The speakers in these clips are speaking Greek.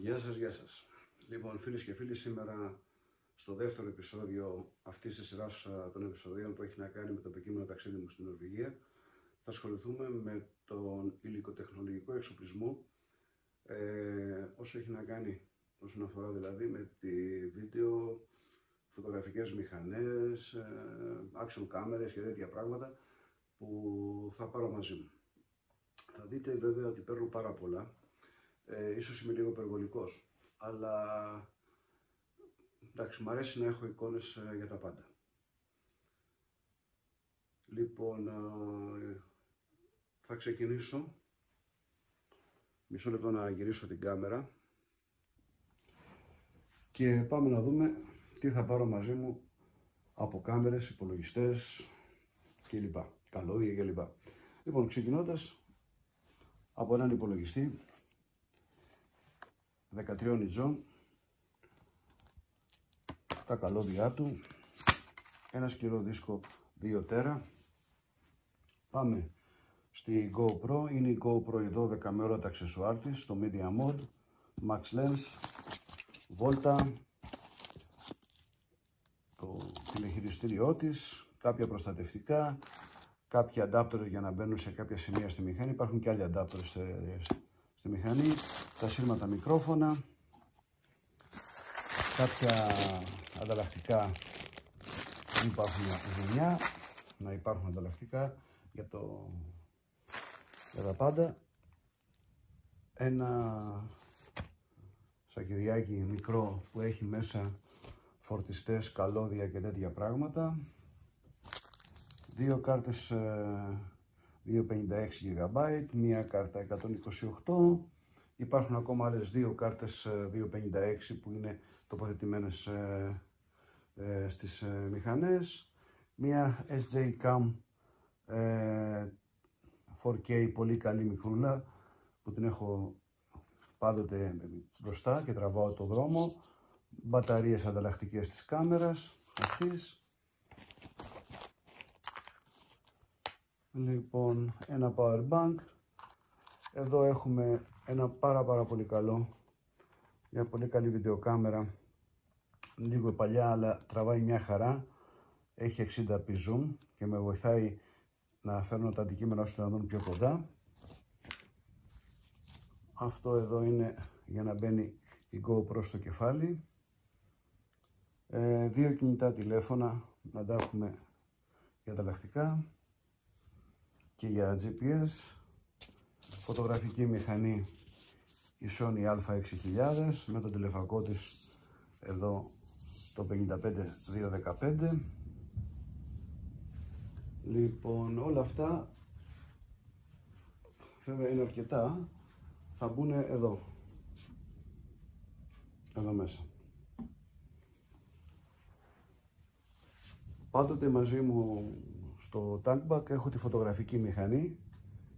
Γεια σας, γεια σας. Λοιπόν, φίλες και φίλοι, σήμερα στο δεύτερο επεισόδιο αυτής της σειράς των επεισοδίων που έχει να κάνει με το επικείμενο ταξίδι μου στην Νορβηγία, θα ασχοληθούμε με τον υλικοτεχνολογικό εξοπλισμό όσο έχει να κάνει, όσον αφορά δηλαδή με τη βίντεο, φωτογραφικές μηχανές, action κάμερες και τέτοια πράγματα που θα πάρω μαζί μου. Θα δείτε βέβαια ότι παίρνω πάρα πολλά. Ίσως είμαι λίγο υπερβολικός, αλλά εντάξει, μου αρέσει να έχω εικόνες για τα πάντα. Λοιπόν, θα ξεκινήσω. Μισό λεπτό να γυρίσω την κάμερα και πάμε να δούμε τι θα πάρω μαζί μου από κάμερες, υπολογιστές κλπ. Καλώδια κλπ. Λοιπόν, ξεκινώντας από έναν υπολογιστή 13 ιτζών, τα καλώδια του, ένα σκληρό δίσκο 2 τέρα. Πάμε στη GoPro, είναι η GoPro 12 με όλα τα αξεσουάρ της, το Media Mode, Max Lens, Volta, το τηλεχειριστήριό της, κάποια προστατευτικά, κάποια αντάπτορες για να μπαίνουν σε κάποια σημεία στη μηχανή. Υπάρχουν και άλλοι αντάπτορες στη μηχανή, τα σύρματα μικρόφωνα, κάποια ανταλλακτικά, υπάρχουν ζημιά, να υπάρχουν ανταλλακτικά για τα πάντα, ένα σακιδιάκι μικρό που έχει μέσα φορτιστές, καλώδια και τέτοια πράγματα, δύο κάρτες 256 GB, μία κάρτα 128, υπάρχουν ακόμα άλλες δύο κάρτες 256 που είναι τοποθετημένες στις μηχανές, μία SJ Cam 4K πολύ καλή μικρούλα που την έχω πάντοτε μπροστά και τραβάω το δρόμο, μπαταρίες ανταλλακτικές της κάμερας αυτής. Λοιπόν, ένα power bank. Εδώ έχουμε ένα πάρα πολύ καλό, μια πολύ καλή βιντεοκάμερα, λίγο παλιά αλλά τραβάει μια χαρά, έχει 60p zoom και με βοηθάει να φέρνω τα αντικείμενα ώστε να δουν πιο κοντά. Αυτό εδώ είναι για να μπαίνει η GoPro στο κεφάλι. Δύο κινητά τηλέφωνα να τα έχουμε για ανταλλακτικά και για GPS. Φωτογραφική μηχανή η Sony α6000 με τον τηλεφακό της εδώ το 55215. Λοιπόν, όλα αυτά βέβαια είναι αρκετά, θα μπουν εδώ μέσα. Πάντοτε μαζί μου στο tank bag έχω τη φωτογραφική μηχανή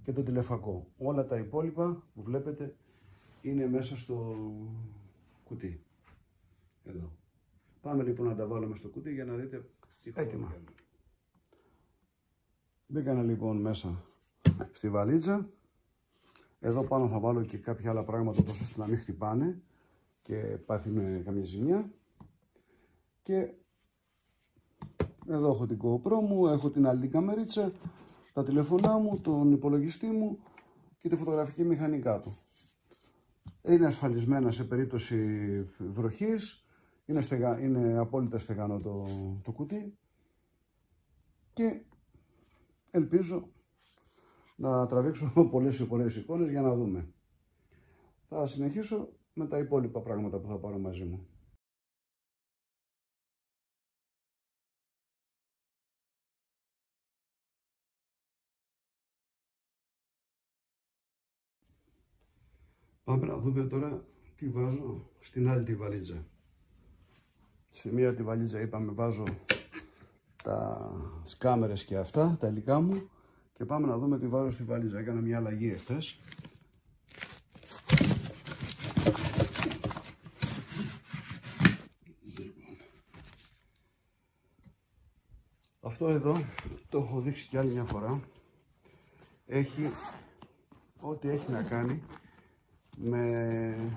και το τηλεφακό. Όλα τα υπόλοιπα που βλέπετε είναι μέσα στο κουτί. Εδώ. Πάμε λοιπόν να τα βάλουμε στο κουτί για να δείτε τι έτοιμα. Μπήκανε λοιπόν μέσα στη βαλίτσα. Εδώ πάνω θα βάλω και κάποια άλλα πράγματα τόσο ώστε να μην χτυπάνε και πάθει με καμία ζημιά. Και εδώ έχω την GoPro μου, έχω την άλλη καμερίτσα, τα τηλεφωνά μου, τον υπολογιστή μου και τη φωτογραφική μηχανή κάτω. Είναι ασφαλισμένα σε περίπτωση βροχής, είναι απόλυτα στεγανό το κουτί και ελπίζω να τραβήξω πολλές εικόνες για να δούμε. Θα συνεχίσω με τα υπόλοιπα πράγματα που θα πάρω μαζί μου. Πάμε να δούμε τώρα τι βάζω στην άλλη τη βαλίτσα. Στη μία τη βαλίτσα είπαμε βάζω τις κάμερες και αυτά, τα υλικά μου, και πάμε να δούμε τι βάζω στη βαλίτσα. Έκανα μια αλλαγή εχθές. Αυτό εδώ το έχω δείξει και άλλη μια φορά. Έχει ό,τι έχει να κάνει με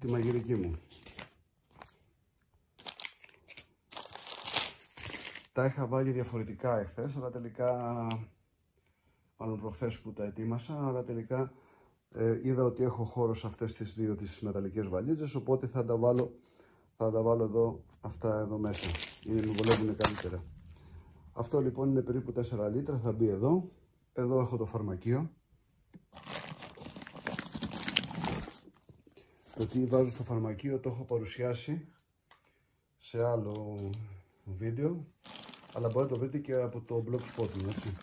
τη μαγειρική μου. Τα είχα βάλει διαφορετικά εχθές, αλλά τελικά, μάλλον προχθές που τα ετοίμασα, αλλά τελικά είδα ότι έχω χώρο σε αυτές τις δύο τις μεταλλικές βαλίτσες, οπότε θα τα βάλω εδώ, αυτά εδώ μέσα. Είναι, με βολεύουν καλύτερα. Αυτό λοιπόν είναι περίπου 4 λίτρα, θα μπει εδώ. Εδώ έχω το φαρμακείο. Το τι βάζω στο φαρμακείο το έχω παρουσιάσει σε άλλο βίντεο, αλλά μπορείτε να το βρείτε και από το blogspot μου, έτσι.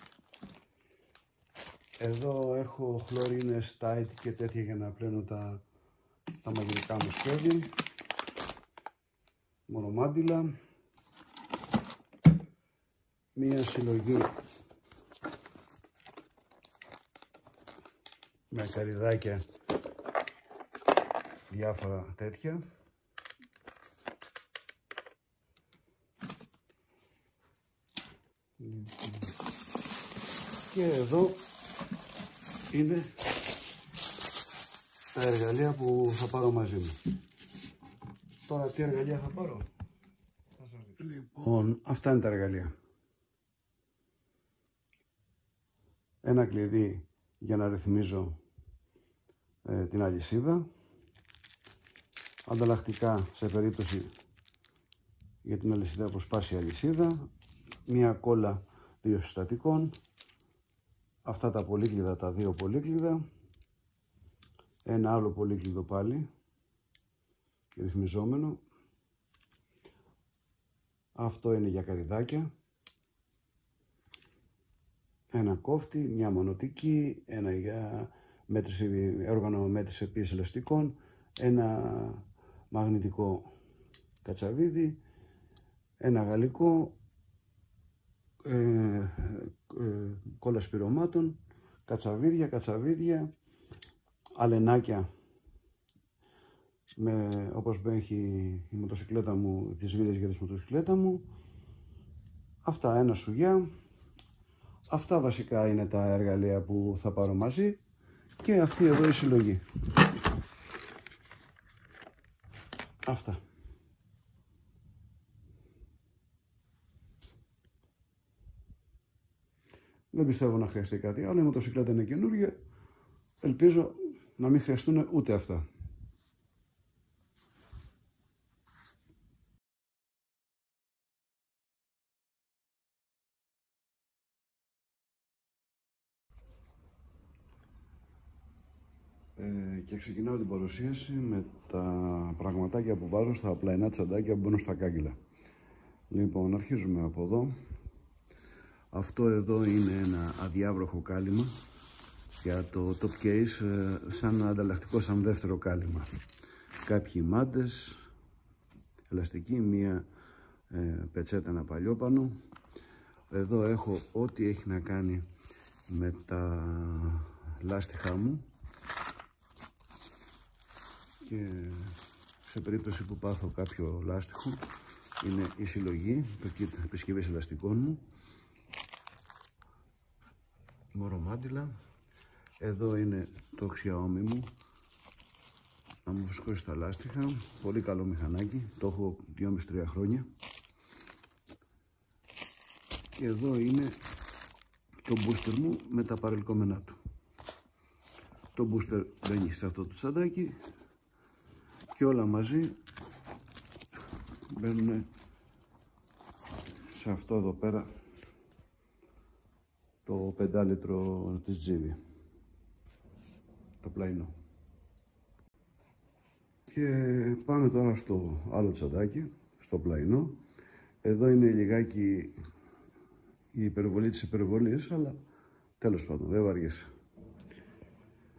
Εδώ έχω χλωρίνες, Tide και τέτοια για να πλένω τα μαγειρικά μου σκεύη. Μονομάντιλα. Μία συλλογή με καρυδάκια, διάφορα τέτοια. Και εδώ είναι τα εργαλεία που θα πάρω μαζί μου. Τώρα τι εργαλεία θα πάρω? Θα σας δείξω. Λοιπόν, αυτά είναι τα εργαλεία. Ένα κλειδί για να ρυθμίζω την αλυσίδα. Ανταλλακτικά σε περίπτωση για την αλυσίδα που σπάσει η αλυσίδα. Μία κόλλα 2 συστατικών. Αυτά τα πολύκλειδα, τα 2 πολύκλειδα. Ένα άλλο πολύκλειδο πάλι ρυθμιζόμενο. Αυτό είναι για καρυδάκια. Ένα κόφτη, μια μονοτική, ένα για όργανο μέτρηση επίεσης ελαστικών, ένα μαγνητικό κατσαβίδι, ένα γαλλικό, κόλλα σπυρωμάτων, κατσαβίδια, αλενάκια, όπως έχει η μοτοσυκλέτα μου, τις βίδες για τη μοτοσυκλέτα μου. Αυτά, ένα σουγιά. Αυτά βασικά είναι τα εργαλεία που θα πάρω μαζί και αυτή εδώ η συλλογή. Αυτά. Δεν πιστεύω να χρειαστεί κάτι άλλο, η μοτοσυκλέτα είναι καινούργια, ελπίζω να μην χρειαστούν ούτε αυτά. Και ξεκινάω την παρουσίαση με τα πραγματάκια που βάζω στα πλαϊνά τσαντάκια που μπαίνουν στα κάγκελα. Λοιπόν, αρχίζουμε από εδώ. Αυτό εδώ είναι ένα αδιάβροχο κάλυμα για το top case, σαν ανταλλακτικό, σαν δεύτερο κάλυμα. Κάποιοι μάντες, ελαστική, μία πετσέτα, ένα παλιόπανο. Εδώ έχω ό,τι έχει να κάνει με τα λάστιχά μου και σε περίπτωση που πάθω κάποιο λάστιχο είναι η συλλογή, το kit επισκευής ελαστικών μου. Μορομάντιλα. Εδώ είναι το αξιαόμι μου να μου φουσκώσει τα λάστιχα. Πολύ καλό μηχανάκι, το έχω 2,5-3 χρόνια. Και εδώ είναι το booster μου με τα παρελκόμενά του. Το booster μπαίνει σε αυτό το τσαντάκι και όλα μαζί μπαίνουν σε αυτό εδώ πέρα το 5 λίτρο της Τζίδη, το πλαϊνό. Και πάμε τώρα στο άλλο τσαντάκι, στο πλαϊνό. Εδώ είναι λιγάκι η υπερβολή της υπερβολής, αλλά τέλος πάντων δεν βαριέσαι.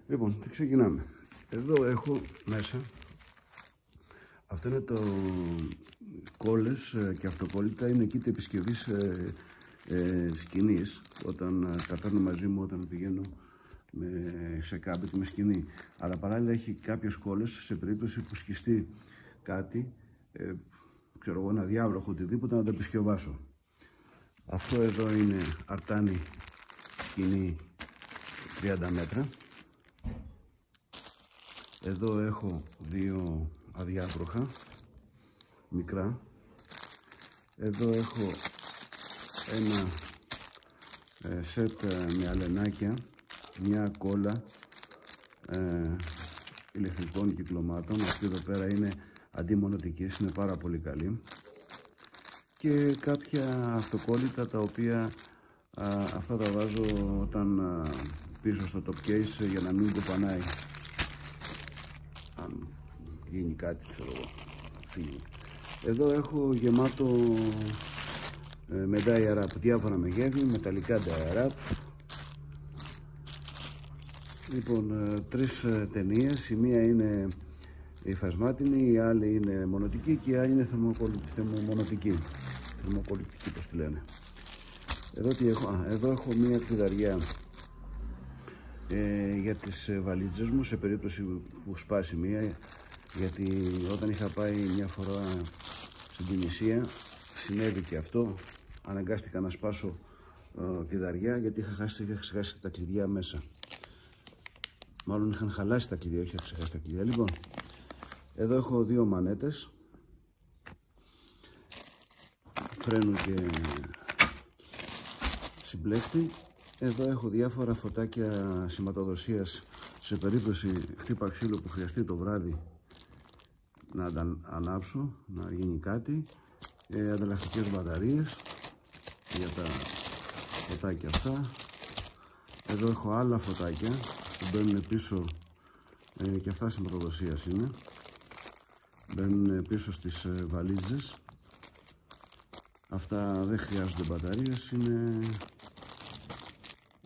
Λοιπόν, τι ξεκινάμε. Εδώ έχω μέσα, αυτό είναι το κόλλες και αυτοκόλλητα, είναι kit επισκευής σκηνής, όταν τα παίρνω μαζί μου όταν πηγαίνω σε κάμπινγκ με σκηνή. Αλλά παράλληλα έχει κάποιες κόλλες σε περίπτωση που σκιστεί κάτι, ξέρω εγώ, ένα διάβροχο, οτιδήποτε, να το επισκευάσω. Αυτό εδώ είναι αρτάνι σκηνή 30 μέτρα. Εδώ έχω δύο αδιάβροχα μικρά. Εδώ έχω ένα σετ με αλενάκια, μια κόλλα ηλεκτρικών κυκλωμάτων. Αυτή εδώ πέρα είναι αντιμονωτικής, είναι πάρα πολύ καλή. Και κάποια αυτοκόλλητα τα οποία αυτά τα βάζω όταν πίσω στο top case για να μην κοπανάει, αν γίνει κάτι, ξέρω εγώ, φύγει. Εδώ έχω γεμάτο με die wrap, διάφορα μεγέθη, μεταλλικά die wrap. Λοιπόν, τρεις ταινίες, η μία είναι υφασμάτινη, η άλλη είναι μονοτική και η άλλη είναι θερμομονωτική, θερμοκολλητική πως τη λένε. Εδώ τι έχω, εδώ έχω μία κλειδαριά για τις βαλίτσες μου σε περίπτωση που σπάσει μία, γιατί όταν είχα πάει μια φορά στην Τινησία συνέβη και αυτό, αναγκάστηκα να σπάσω κλειδαριά γιατί είχα ξεχάσει τα κλειδιά μέσα. Μάλλον είχαν χαλάσει τα κλειδιά, όχι είχα ξεχάσει τα κλειδιά. Λοιπόν, εδώ έχω δύο μανέτες φρένου και συμπλέκτη. Εδώ έχω διάφορα φωτάκια σηματοδοσίας σε περίπτωση χτύπα ξύλο που χρειαστεί το βράδυ να τα ανάψω, να γίνει κάτι. Ανταλλακτικές μπαταρίες για τα φωτάκια αυτά. Εδώ έχω άλλα φωτάκια που μπαίνουν πίσω και αυτά σηματοδοσίας είναι. Μπαίνουν πίσω στις βαλίζες. Αυτά δεν χρειάζονται μπαταρίες,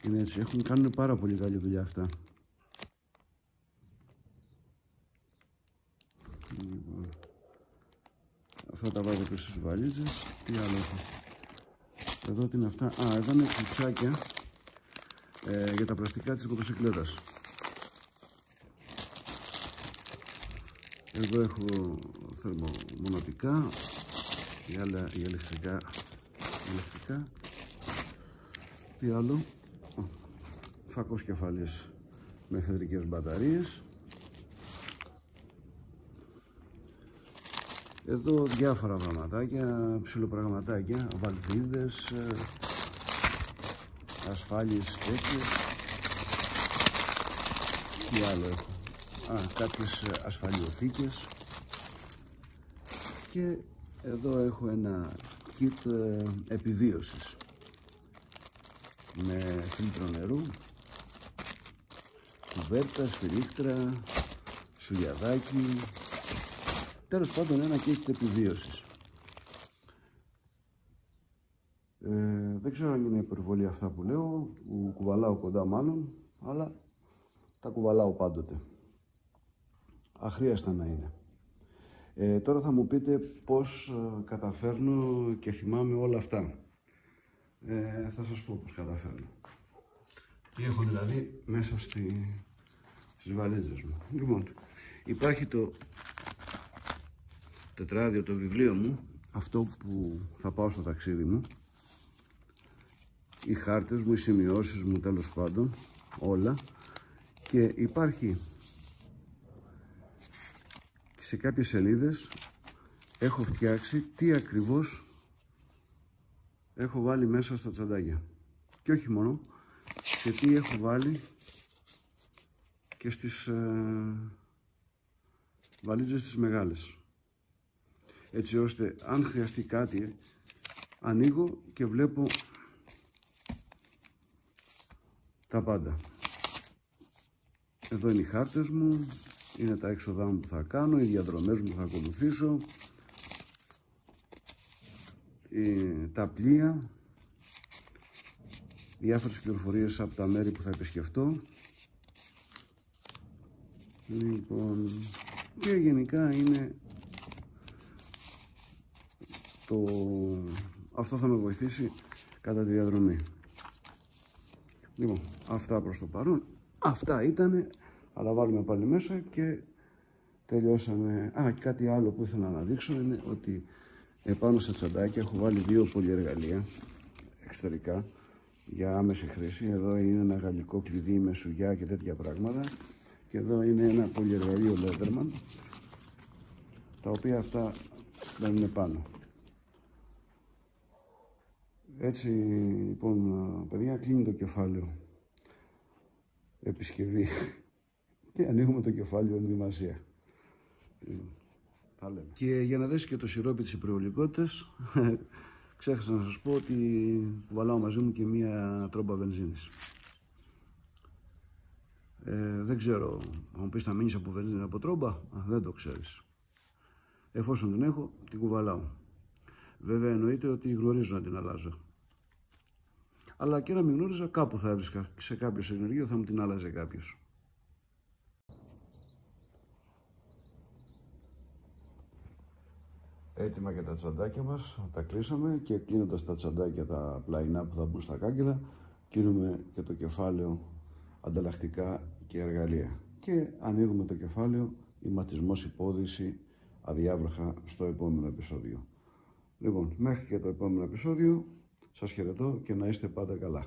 είναι έτσι, κάνουν πάρα πολύ καλή δουλειά αυτά. Λοιπόν, αυτά τα βάζω πίσω στις βαλίζες. Τι άλλο έχω? Εδώ τι είναι αυτά? Εδώ είναι κλειτσάκια για τα πλαστικά της μοτοσυκλέτας. Εδώ έχω θερμομονωτικά, η άλλα η ηλεκτρικά. Τι άλλο? Φακός κεφαλής με εφεδρικές μπαταρίες. Εδώ διάφορα πραγματάκια, ψιλοπραγματάκια, βαλβίδες, ασφάλειες τέτοιες. Τι άλλο έχω? Κάποιες ασφαλιοθήκες. Και εδώ έχω ένα kit επιβίωσης με φίλτρο νερού, κουβέρτα, σφυρίχτρα, σουλιαδάκι. Τέλος πάντων ένα kit επιβίωσης. Δεν ξέρω αν είναι υπερβολή αυτά που λέω, που κουβαλάω κοντά μάλλον, αλλά τα κουβαλάω πάντοτε. Αχρίαστα να είναι. Τώρα θα μου πείτε πώς καταφέρνω και θυμάμαι όλα αυτά. Θα σας πω πώς καταφέρνω. Τι έχω δηλαδή μέσα στις βαλίζες μου. Λοιπόν, υπάρχει το τετράδιο, το βιβλίο μου, αυτό που θα πάω στο ταξίδι μου, οι χάρτες μου, οι σημειώσεις μου, τέλος πάντων, όλα. Και υπάρχει σε κάποιες σελίδες έχω φτιάξει τι ακριβώς έχω βάλει μέσα στα τσαντάκια. Και όχι μόνο, και τι έχω βάλει και στις βαλίζες τις μεγάλες. Έτσι ώστε αν χρειαστεί κάτι, ανοίγω και βλέπω τα πάντα. Εδώ είναι οι χάρτες μου, είναι τα έξοδά μου που θα κάνω, οι διαδρομές μου που θα ακολουθήσω, τα πλοία, διάφορες πληροφορίες από τα μέρη που θα επισκεφτώ. Λοιπόν, και γενικά είναι αυτό θα με βοηθήσει κατά τη διαδρομή. Λοιπόν, αυτά προς το παρόν. Αυτά ήτανε, αλλά βάλουμε πάλι μέσα και τελειώσαμε. Και κάτι άλλο που ήθελα να δείξω είναι ότι επάνω στα τσαντάκια έχω βάλει δύο πολυεργαλεία εξωτερικά για άμεση χρήση. Εδώ είναι ένα γαλλικό κλειδί με σουγιά και τέτοια πράγματα. Και εδώ είναι ένα πολυεργαλείο Leatherman, τα οποία αυτά μπαίνουν πάνω. Έτσι λοιπόν παιδιά, κλείνει το κεφάλαιο επισκευή και ανοίγουμε το κεφάλαιο ενδυμασία. Και για να δέσει και το σιρόπι της υπερβολικότητας ξέχασα να σας πω ότι βαλάω μαζί μου και μία τρόμπα βενζίνης. Δεν ξέρω, αν μου πεις θα μείνεις από βενζίνη από τρόμπα, δεν το ξέρεις. Εφόσον την έχω, την κουβαλάω. Βέβαια εννοείται ότι γνωρίζω να την αλλάζω. Αλλά και να μην γνώριζα, κάπου θα έβρισκα, σε κάποιο συνεργείο θα μου την άλλαζε κάποιος. Έτοιμα και τα τσαντάκια μας, τα κλείσαμε και κλείνοντας τα τσαντάκια τα πλαϊνά που θα μπουν στα κάγκελα, κλείνουμε και το κεφάλαιο ανταλλακτικά και εργαλεία. Και ανοίγουμε το κεφάλαιο ηματισμός υπόδηση αδιάβροχα στο επόμενο επεισόδιο. Λοιπόν, μέχρι και το επόμενο επεισόδιο, σας χαιρετώ και να είστε πάντα καλά.